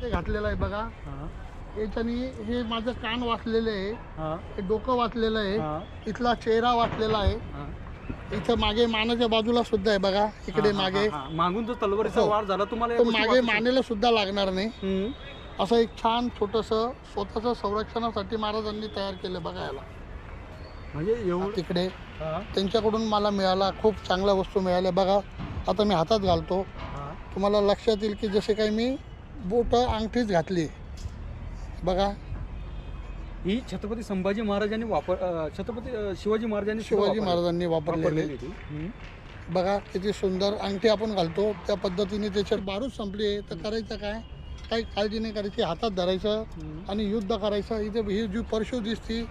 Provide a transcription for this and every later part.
ते घातलेलं आहे बघा. याच्यानी हे माझं कान वाचलेलं आहे, हे डोकं वाचलेलं आहे, इथला चेहरा वाचलेला आहे, इथं मागे मानाच्या बाजूला सुद्धा आहे बघा. इकडे मागे मागून जो तलवारीचा वार झाला तुम्हाला मागे मानेला सुद्धा लागणार नाही. असं एक छान छोटस स्वतःच्या संरक्षणासाठी महाराजांनी तयार केलं बघा. याला म्हणजे तिकडे त्यांच्याकडून मला मिळाला, खूप चांगल्या वस्तू मिळाल्या बघा. आता मी हातात घालतो, तुम्हाला लक्षात येईल की जसे काही मी बोट अंगठीच घातली बघा. ही छत्रपती संभाजी महाराजांनी छत्रपती शिवाजी महाराजांनी वापरलेली बघा. किती सुंदर अंगठी आपण घालतो त्या पद्धतीने. त्याच्यात बारूद संपली आहे तर करायचं काय, काही काळजी नाही करायची, हातात धरायचं आणि युद्ध करायचं. इथे ही जी परशु दिसती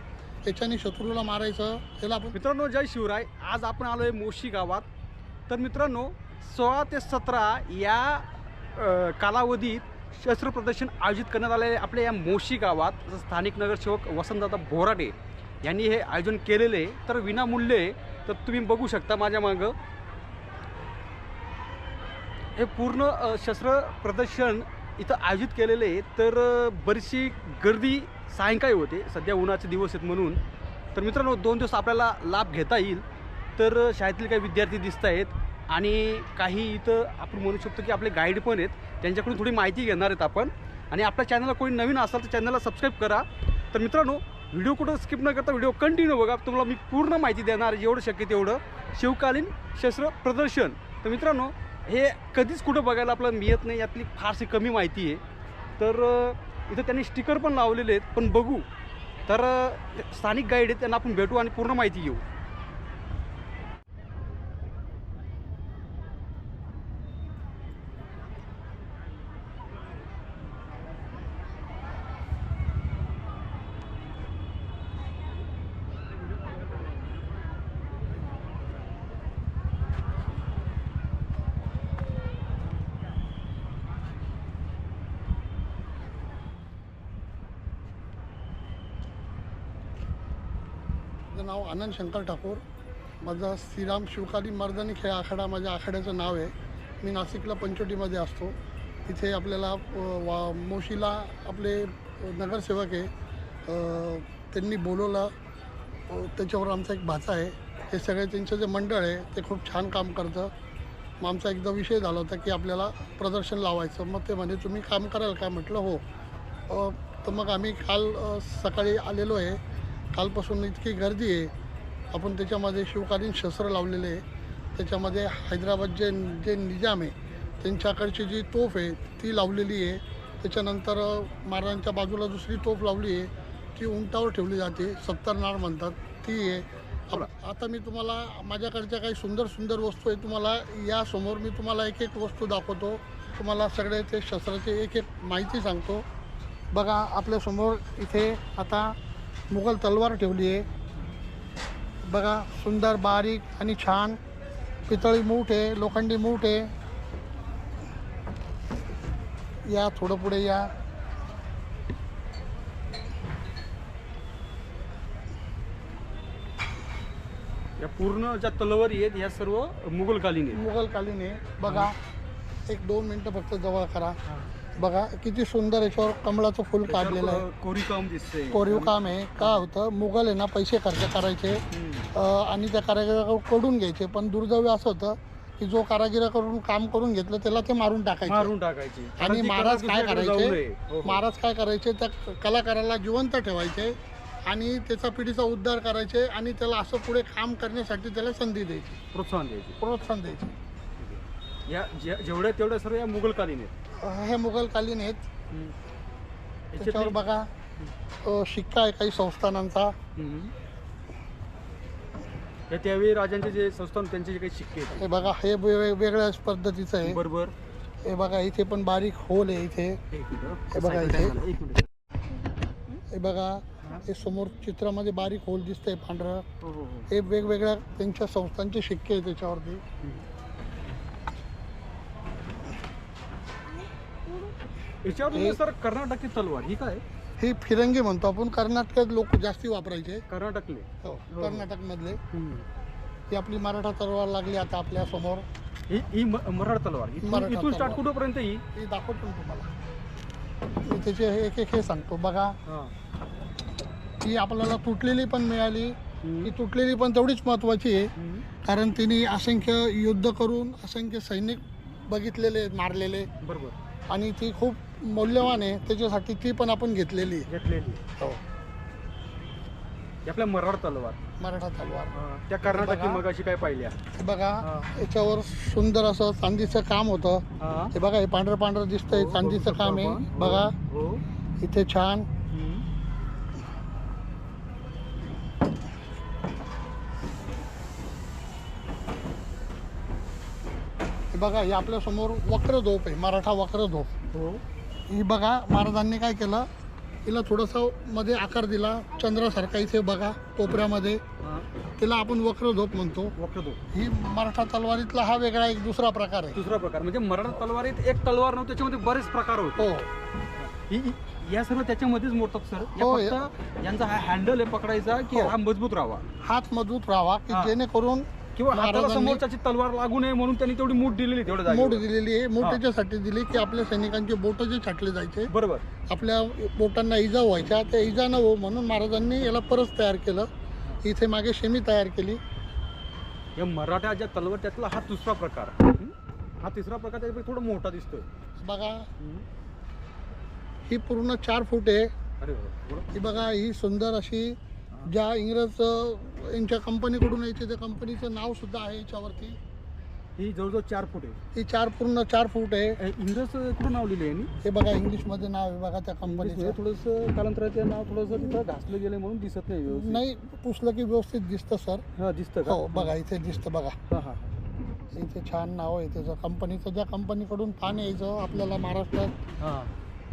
त्याच्याने शत्रूला मारायचं. त्याला आपण मित्रांनो जय शिवराय. आज आपण आलोय मोशी गावात. तर मित्रांनो 16 ते 17 या कालावधीत शस्त्र प्रदर्शन आयोजित करण्यात आले आहे आपल्या या मोशी गावात. स्थानिक नगरसेवक वसंतदादा बोराटे यांनी हे आयोजन केलेले, तर विनामूल्य. तर तुम्ही बघू शकता माझ्या मागं हे पूर्ण शस्त्र प्रदर्शन इथं आयोजित केलेले आहे. तर बरीचशी गर्दी सायंकाळी होते, सध्या उन्हाचे दिवस आहेत म्हणून. तर मित्रांनो 2 दिवस आपल्याला लाभ घेता येईल. तर शाळेतील काही विद्यार्थी दिसत आहेत आणि काही इथं आपण म्हणू शकतो की आपले गाईड पण आहेत, त्यांच्याकडून थोडी माहिती घेणार आहेत आपण. आणि आपल्या चॅनलला कोणी नवीन असाल तर चॅनलला सबस्क्राईब करा. तर मित्रांनो व्हिडिओ कुठं स्किप न करता व्हिडिओ कंटिन्यू बघा. तुम्हाला मी पूर्ण माहिती देणार जेवढं शक्य तेवढं शिवकालीन शस्त्र प्रदर्शन. तर मित्रांनो हे कधीच कुठं बघायला आपल्याला मिळत नाही, यातली फारशी कमी माहिती आहे. तर इथं त्यांनी स्टिकर पण लावलेले आहेत, पण बघू. तर स्थानिक गाईड आहेत त्यांना आपण भेटू आणि पूर्ण माहिती घेऊ. माझं नाव आनंद शंकर ठाकूर. माझा श्रीराम शिवकालीन मर्दानी खेळ आखाडा माझ्या आखाड्याचं नाव आहे. मी नाशिकला पंचवटीमध्ये असतो. इथे आपल्याला मोशीला आपले नगरसेवक आहे, त्यांनी बोलवलं. त्याच्यावर आमचा एक भाचा आहे. हे सगळे त्यांचं जे मंडळ आहे ते खूप छान काम करतं. मग आमचा एकदा विषय झाला होता की आपल्याला प्रदर्शन लावायचं. मग ते म्हणे तुम्ही काम कराल का? म्हटलं हो. तर मग आम्ही काल सकाळी आलेलो आहे. कालपासून इतकी गर्दी आहे. आपण त्याच्यामध्ये शिवकालीन शस्त्र लावलेले आहे. त्याच्यामध्ये हैदराबाद जे निजाम आहे त्यांच्याकडची जी तोफ आहे ती लावलेली आहे. त्याच्यानंतर महाराजांच्या बाजूला दुसरी तोफ लावली आहे, ती उंटावर ठेवली जाते, 70 नाळ म्हणतात, ती आहे. आता मी तुम्हाला माझ्याकडच्या काही सुंदर सुंदर वस्तू आहे, तुम्हाला यासमोर मी तुम्हाला एक एक वस्तू दाखवतो. तुम्हाला सगळे ते शस्त्राची एक एक माहिती सांगतो. बघा आपल्यासमोर इथे आता मुघल तलवार ठेवली आहे बघा. सुंदर बारीक आणि छान पितळी मूठ आहे, लोखंडी मूठ आहे. या थोडं पुढे या. या पूर्ण ज्या तलवारी आहेत या सर्व मुघलकालीन आहे बघा. 1-2 मिनटं फक्त जवळ करा. बघा किती सुंदर याच्यावर कमळाचं फुल काढलेलं आहे. कोरीव काम आहे. काय होतं, मुघल आहे ना पैसे खर्च करायचे आणि त्या कारागिराकडून घ्यायचे. पण दुर्दैव असं होतं की जो कारागिराकडून काम करून घेतलं त्याला ते मारून टाकायचे. आणि महाराज काय करायचे त्या कलाकाराला जिवंत ठेवायचे आणि त्याचा पिढीचा उद्धार करायचे आणि त्याला असं पुढे काम करण्यासाठी त्याला संधी द्यायची, प्रोत्साहन द्यायचे. या जेवढ्या तेवढ्या सर्व या मुघलकालीन आहेत. हे मुघलकालीन आहेत. त्याच्यावर बघा शिक्का आहे काही संस्थानांचा. त्यावेळी राजांचे जे संस्थान त्यांचे जे काही शिक्के आहेत हे बघा. हे वेगळ्याच पद्धतीचं आहे. बरोबर. हे बघा इथे पण बारीक होल आहे इथे. हे बघा इथे. हे बघा हे समोर चित्रामध्ये बारीक होल दिसतंय पांढरं. हे वेगवेगळ्या त्यांच्या संस्थांचे शिक्के आहेत त्याच्यावरती. याच्यावर सर कर्नाटकी तलवार ही काय? ही फिरंगी म्हणतो आपण. कर्नाटकात लोक जास्ती वापरायचे. कर्नाटकले. हो, कर्नाटक मधले. ही आपली मराठा तलवार लागली आता आपल्या समोर. ही मराठा तलवार. इथून स्टार्ट कुठपर्यंत ही दाखवतो तुम्हाला. मी त्याचे एक एक हे सांगतो बघा. ही आपल्याला तुटलेली पण मिळाली. ही तुटलेली पण तेवढीच महत्त्वाची आहे, कारण तिने असंख्य युद्ध करून असंख्य सैनिक बघितलेले, मारलेले. बरोबर. आणि ती खूप मौल्यवान आहे, त्याच्यासाठी ती पण आपण घेतलेली. हो. आपल्या मराठा तलवार. मराठा तलवार त्या कर्नाटकी मग अशी काय पाहिल्या बघा. याच्यावर सुंदर असं चांदीचं काम होतं. हे बघा, हे पांढरं पांढरं दिसतंय, चांदीचं काम आहे बघा. इथे छान हे बघा. हे आपल्या समोर वक्रधोप आहे, मराठा वक्रधोप. ही बघा, महाराजांनी काय केलं, हिला थोडंसं मध्ये आकार दिला चंद्रासारखा. इथे बघा कोपऱ्यामध्ये, तिला आपण वक्रधोप म्हणतो. वक्रधोप ही मराठा तलवारीतला हा वेगळा एक दुसरा प्रकार आहे. दुसरा प्रकार म्हणजे मराठा तलवारीत एक तलवार नव्हती, त्याच्यामध्ये बरेच प्रकार होते. हो. या सर्व त्याच्यामध्येच मोडतात सर. हो. यांचा हा हँडल आहे पकडायचा की हा मजबूत राहावा, हात मजबूत राहावा, की जेणेकरून किंवा हाताला समोरच्याची तलवार लागू नये म्हणून त्यांनी तेवढी मूठ दिलेली. मूठ दिलेली आहे. मूठ त्याच्यासाठी दिली की आपल्या सैनिकांचे बोट जे छाटले जायचे, बरोबर, आपल्या बोटांना इजा व्हायच्या, त्या इजा न हो म्हणून महाराजांनी याला परत तयार केलं. इथे मागे शेमी तयार केली. या मराठा ज्या तलवार त्यातला हा दुसरा प्रकार. हा तिसरा प्रकार त्याच्यापैकी थोडा मोठा दिसतोय बघा. ही पूर्ण 4 फूट आहे. अरे ही बघा, ही सुंदर अशी ज्या इंग्रज यांच्या कंपनीकडून यायचे, त्या कंपनीचं नाव सुद्धा आहे याच्यावरती. ही जवळजवळ 4 फूट आहे. ही पूर्ण 4 फूट आहे. इंग्रज कुठं नाव लिहिले यांनी? हे बघा, इंग्लिशमध्ये नाव आहे बघा त्या कंपनीचं. थोडंसं कालांतराचं नाव थोडंसं तिथं घासलं गेलं म्हणून दिसत नाही व्यवस्थित. नाही, पुसलं की व्यवस्थित दिसतं सर. हा, दिसतं का? हो बघा, इथे दिसतं बघा. हा हा. इथे छान नाव आहे त्याचं कंपनीचं. ज्या कंपनीकडून पान यायचं आपल्याला महाराष्ट्रात, हा,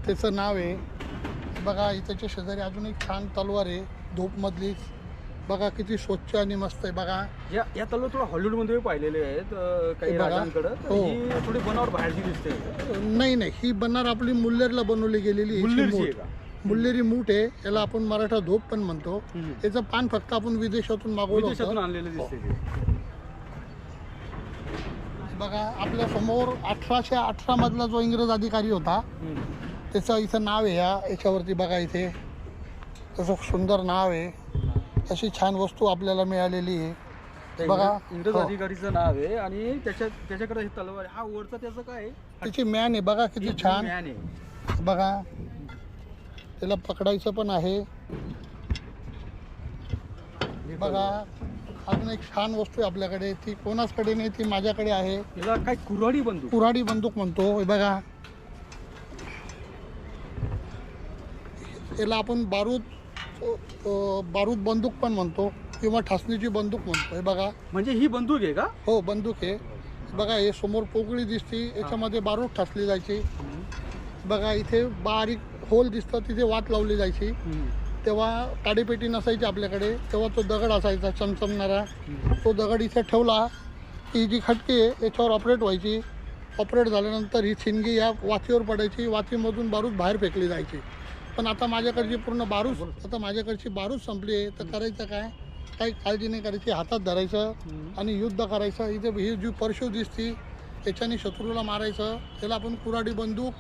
त्याचं नाव आहे बघा. इथेच्या शेजारी अजून एक छान तलवार आहे धूपमधली. बघा किती स्वच्छ आणि मस्त आहे बघा. या तलवार थोडा हॉलिवूडमध्ये पाहिलेले आहेत काही बघा. राजांकडे. हो. ही थोडी बनावट बाहेरची दिसते. नाही, ही बनार आपली मुल्लेरला बनवली गेलेली आहे. मुल्लेरची आहे का? मुल्लेरी मूठ आहे, याला आपण मराठा धोप पण म्हणतो. याचं पान फक्त आपण विदेशातून मागवलं विदेशातून होतं. आणलेले दिसते ते. बघा, आपल्या समोर 1818 मधला जो इंग्रज अधिकारी होता, त्याचं इथं नाव आहे. याच्यावरती बघा, इथे तसं सुंदर नाव आहे. अशी छान वस्तू आपल्याला मिळालेली आहे बघा. इंग्रज अधिकारीचं नाव आहे आणि त्याच्याकडे ही तलवार आहे. हा वरचा त्याचं काय आहे? त्याची मॅन आहे बघा, किती छान मॅन आहे बघा. त्याला पकडायचं पण आहे बघा. अजून एक छान वस्तू आहे आपल्याकडे. ती कोणाचकडे नाही, ती माझ्याकडे आहे. याला काय कुऱ्हाडी बंदूक? कुऱ्हाडी बंदूक म्हणतो. हे बघा, याला आपण बारूद बंदूक पण म्हणतो किंवा ठासणीची बंदूक म्हणतो. हे बघा. म्हणजे ही बंदूक आहे का? हो, बंदूक आहे बघा. हे समोर पोकळी दिसती, याच्यामध्ये बारूद ठासली जायची बघा. इथे बारीक होल दिसतं, तिथे वात लावली जायची. तेव्हा काडीपेटी नसायची आपल्याकडे, तेव्हा तो दगड असायचा चमचमणारा. तो दगड इथे ठेवला की जी खटकी आहे याच्यावर ऑपरेट व्हायची. ऑपरेट झाल्यानंतर ही ठिणगी या वातीवर पडायची. वातीमधून बारूद बाहेर फेकली जायची. पण आता माझ्याकडची बारूद संपली आहे, तर करायचं काय? काही काळजी नाही करायची, हातात धरायचं आणि युद्ध करायचं. इथे ही जी परशू दिसती, याच्याने शत्रूला मारायचं. त्याला आपण कुऱ्हाडी बंदूक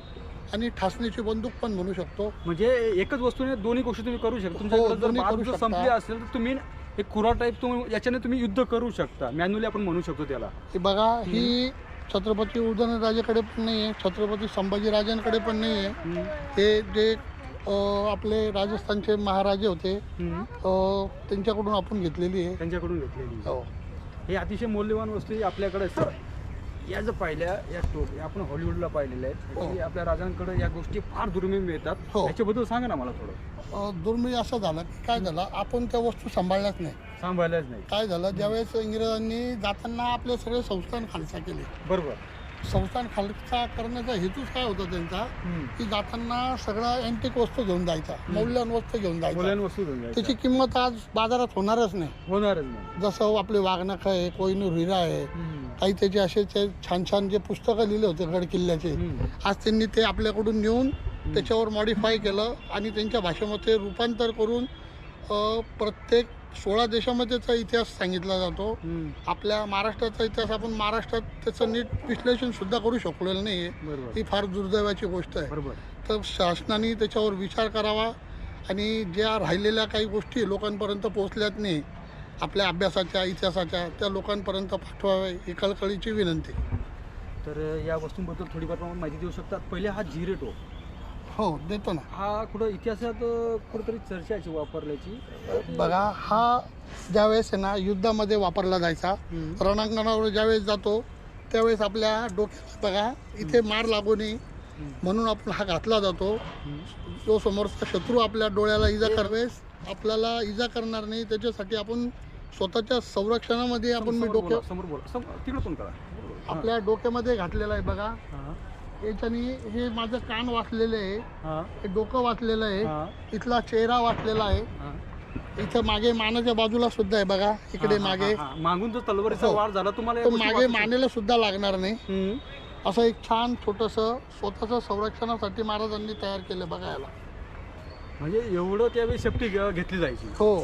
आणि ठासणीची बंदूक पण म्हणू शकतो. म्हणजे एकच वस्तूने दोन्ही गोष्टी तुम्ही करू शकता. तुमच्याकडे जर दोन्ही बारूद करू जर शकता. संपली असेल तर तुम्ही एक कुऱ्हाड टाईप याच्याने तुम्ही युद्ध करू शकता. मॅन्युअली आपण म्हणू शकतो त्याला. हे बघा, ही छत्रपती उदयनराजेकडे पण नाही आहे, छत्रपती संभाजीराजांकडे पण नाही आहे. हे जे आपले राजस्थानचे महाराजे होते, त्यांच्याकडून आपण घेतलेली आहे. त्यांच्याकडून घेतलेली. हो. हे अतिशय मौल्यवान वस्तू ही आपल्याकडे. सर, या जर पाहिल्या या स्टोरी आपण हॉलिवूडला पाहिलेल्या आहेत, आपल्या राजांकडे या गोष्टी फार दुर्मिळ मिळतात. हो. याच्याबद्दल सांगा ना मला थोडं. दुर्मिळ असं झालं की काय झालं, आपण त्या वस्तू सांभाळल्याच नाही. सांभाळल्याच नाही. काय झालं, ज्यावेळेस इंग्रजांनी जाताना आपले सगळे संस्थान खालसा केले. बरोबर. संस्थान खालसा करण्याचा हेतूच काय होता त्यांचा, की जाताना सगळा अँटिक वस्तू घेऊन जायचा, मौल्यवान वस्तू घेऊन जायचा. वस्तू घेऊन जायच्या. त्याची किंमत आज बाजारात होणारच नाही. होणारच नाही. जसं आपले वाघनख आहे, कोहिनूर हिरा आहे, काही त्याचे असे छान छान जे पुस्तकं लिहिले होते गड किल्ल्याचे, आज त्यांनी ते आपल्याकडून नेऊन त्याच्यावर मॉडिफाय केलं आणि त्यांच्या भाषेमध्ये रूपांतर करून प्रत्येक 16 देशामध्ये त्याचा इतिहास सांगितला जातो. आपल्या महाराष्ट्राचा इतिहास आपण महाराष्ट्रात त्याचं नीट विश्लेषण सुद्धा करू शकलेलं नाही आहे. ही फार दुर्दैवाची गोष्ट आहे. बरोबर. तर शासनाने त्याच्यावर विचार करावा आणि ज्या राहिलेल्या काही गोष्टी लोकांपर्यंत पोहोचल्यात नाही आपल्या अभ्यासाच्या इतिहासाच्या त्या लोकांपर्यंत पाठवावे ही कळकळीची विनंती. तर या वस्तूंबद्दल थोडीफार प्रमाणात माहिती देऊ शकतात. पहिले हा जिरेटो, हो देतो ना. हा कुठं इतिहासात कुठेतरी चर्चाची वापरल्याची. बघा हा ज्यावेळेस आहे ना युद्धामध्ये वापरला जायचा, रणांगणावर ज्यावेळेस जातो त्यावेळेस आपल्या डोक्याला बघा इथे मार लागू नये म्हणून आपण हा घातला जातो. जो समोरचा शत्रू आपल्या डोळ्याला इजा करवेस आपल्याला इजा करणार नाही त्याच्यासाठी आपण स्वतःच्या संरक्षणामध्ये आपण मी डोक्या समोर बोला, तिकडे पण करा. आपल्या डोक्यामध्ये घातलेला आहे बघा. याच्याने हे माझं कान वाचलेलं आहे, हे डोकं वाचलेलं आहे, इथला चेहरा वाचलेला आहे, इथं मागे मानाच्या बाजूला सुद्धा आहे बघा, इकडे मागे मागून जो तलवारीचा वार झाला तुम्हाला तो मागे मानेला सुद्धा लागणार नाही. असं एक छान छोटंसं स्वतःचं संरक्षणासाठी महाराजांनी तयार केलं बघा याला. म्हणजे एवढं त्यावेळी सेफ्टी घेतली जायची. हो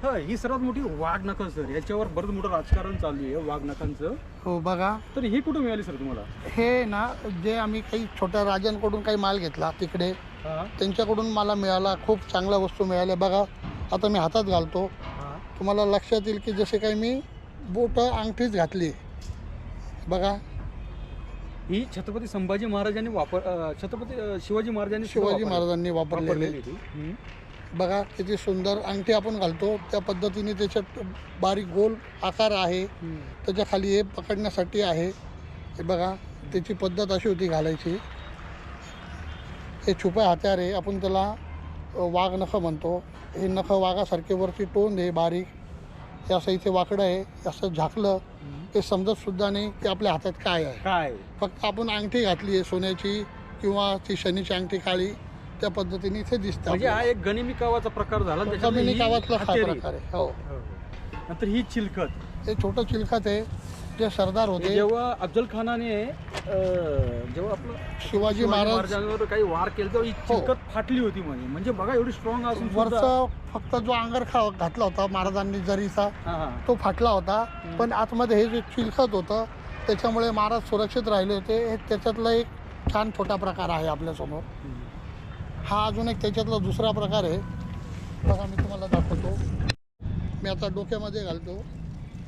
हा, ही सर्वात मोठी वाघ नख सर, याच्यावर बरंच मोठं राजकारण चालू आहे वाघ नखांचं. हो बघा. तर ही कुठं मिळाली सर तुम्हाला? हे ना जे आम्ही काही छोट्या राजांकडून काही माल घेतला तिकडे त्यांच्याकडून मला मिळाला, खूप चांगल्या वस्तू मिळाल्या बघा. आता मी हातात घालतो, तुम्हाला लक्षात येईल की जसे काही मी बोटं अंगठीच घातली बघा. ही छत्रपती संभाजी महाराजांनी छत्रपती शिवाजी महाराजांनी वापरलेली बघा. किती सुंदर अंगठी आपण घालतो त्या पद्धतीने त्याच्यात बारीक गोल आकार आहे, त्याच्या खाली हे पकडण्यासाठी आहे. हे बघा त्याची पद्धत अशी होती घालायची. हे छुपा हत्यार आहे, आपण त्याला वाघ नख म्हणतो. हे नख वाघासारखे वरती टोन आहे बारीक, हे असं इथे वाकडं आहे, असं झाकलं ते समजत सुद्धा नाही की आपल्या हातात काय आहे. काय फक्त आपण अंगठी घातली आहे सोन्याची किंवा ती शनीची अंगठी काळी, त्या पद्धतीने इथे दिसतं. म्हणजे हा एक गनिमी कावाचा प्रकार झाला. गनिमी कावातला हा प्रकार आहे. हो. नंतर ही चिलखत, हे छोटं चिलखत आहे जे सरदार होते. जेव्हा अफजल खानाने जेव्हा आपलं शिवाजी महाराजांवर काही वार केले तेव्हा ही चिलखत फाटली होती म्हणजे बघा एवढी स्ट्रॉंग असून वरचा फक्त जो अंगर घातला होता महाराजांनी जरीचा तो फाटला होता, पण आतमध्ये हे जे चिलखत होतं त्याच्यामुळे महाराज सुरक्षित राहिले होते. हे त्याच्यातला एक छान छोटा प्रकार आहे आपल्यासमोर. हा अजून एक त्याच्यातला दुसरा प्रकार आहे बघा, मी तुम्हाला दाखवतो. मी आता डोक्यामध्ये घालतो,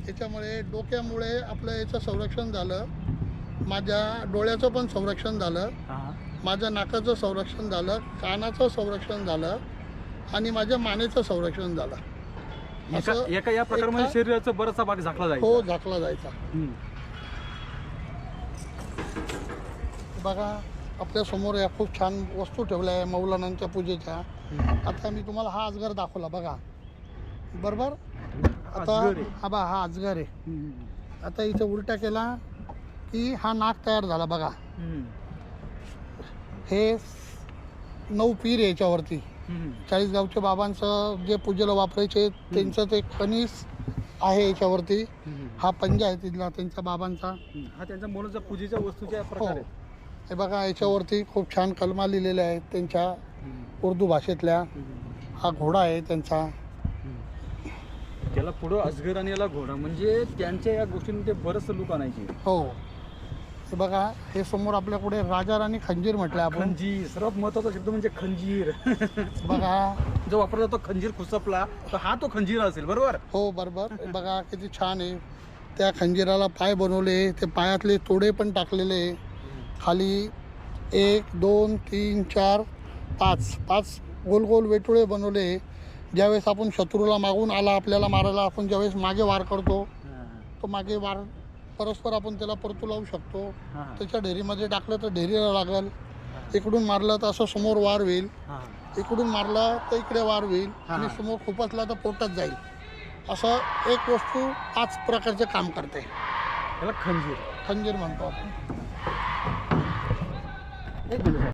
याच्यामुळे डोक्यामुळे आपलं याचं संरक्षण झालं, माझ्या डोळ्याचं पण संरक्षण झालं, माझ्या नाकाचं संरक्षण झालं, कानाचं संरक्षण झालं आणि माझ्या मानेचं संरक्षण झालं. असं एका या प्रकारामध्ये शरीराचा बराचसा भाग झाकला जायचा. हो झाकला जायचा. बघा आपल्या समोर या खूप छान वस्तू ठेवल्या आहे मौलानांच्या पूजेच्या. आता मी तुम्हाला हा अजगर दाखवला बघा, बरोबर. आता हा अजगर आहे. आता इथे उलटा केला की हा नाक तयार झाला बघा. हे 9 पीर आहे याच्यावरती. 40 गावच्या बाबांचं जे पूजेला वापरायचे त्यांचं ते खनिज आहे याच्यावरती. हा पंजा आहे तिथला त्यांच्या बाबांचा, हा त्यांचा मूळचा पूजेच्या वस्तूच्या प्रकार आहे. हे बघा याच्यावरती खूप छान कलमा लिहिलेल्या आहेत त्यांच्या उर्दू भाषेतल्या. हा घोडा आहे त्यांचा, त्याला पुढं अजगर आणि याला घोडा, म्हणजे त्यांच्या या गोष्टींमध्ये बरंचसं लूक आणायची. हो. हे बघा हे समोर आपल्या पुढे राजा राणी खंजीर म्हटलं आपण. खंजीर सर्वात महत्वाचा शब्द म्हणजे खंजीर. बघा जो वापरला जातो खंजीर खुसपला तर हा तो खंजीर असेल, बरोबर. हो बरोबर. बघा किती छान आहे. त्या खंजीराला पाय बनवले, ते पायातले तोडे पण टाकलेले. खाली 1 2 3 4 5 गोल गोल वेटुळे बनवले. ज्यावेळेस आपण शत्रूला मागून आला आपल्याला मारायला, आपण ज्यावेळेस मागे वार करतो तो मागे वार परस्पर आपण त्याला परतू लावू शकतो. त्याच्या ढेरीमध्ये टाकलं तर ढेरीला लागल, इकडून मारलं तर असं समोर वार होईल, इकडून मारलं तर इकडे वार होईल आणि समोर खुपसला तर पोटात जाईल. असं एक वस्तू 5 प्रकारचे काम करते. त्याला खंजीर म्हणतो आपण.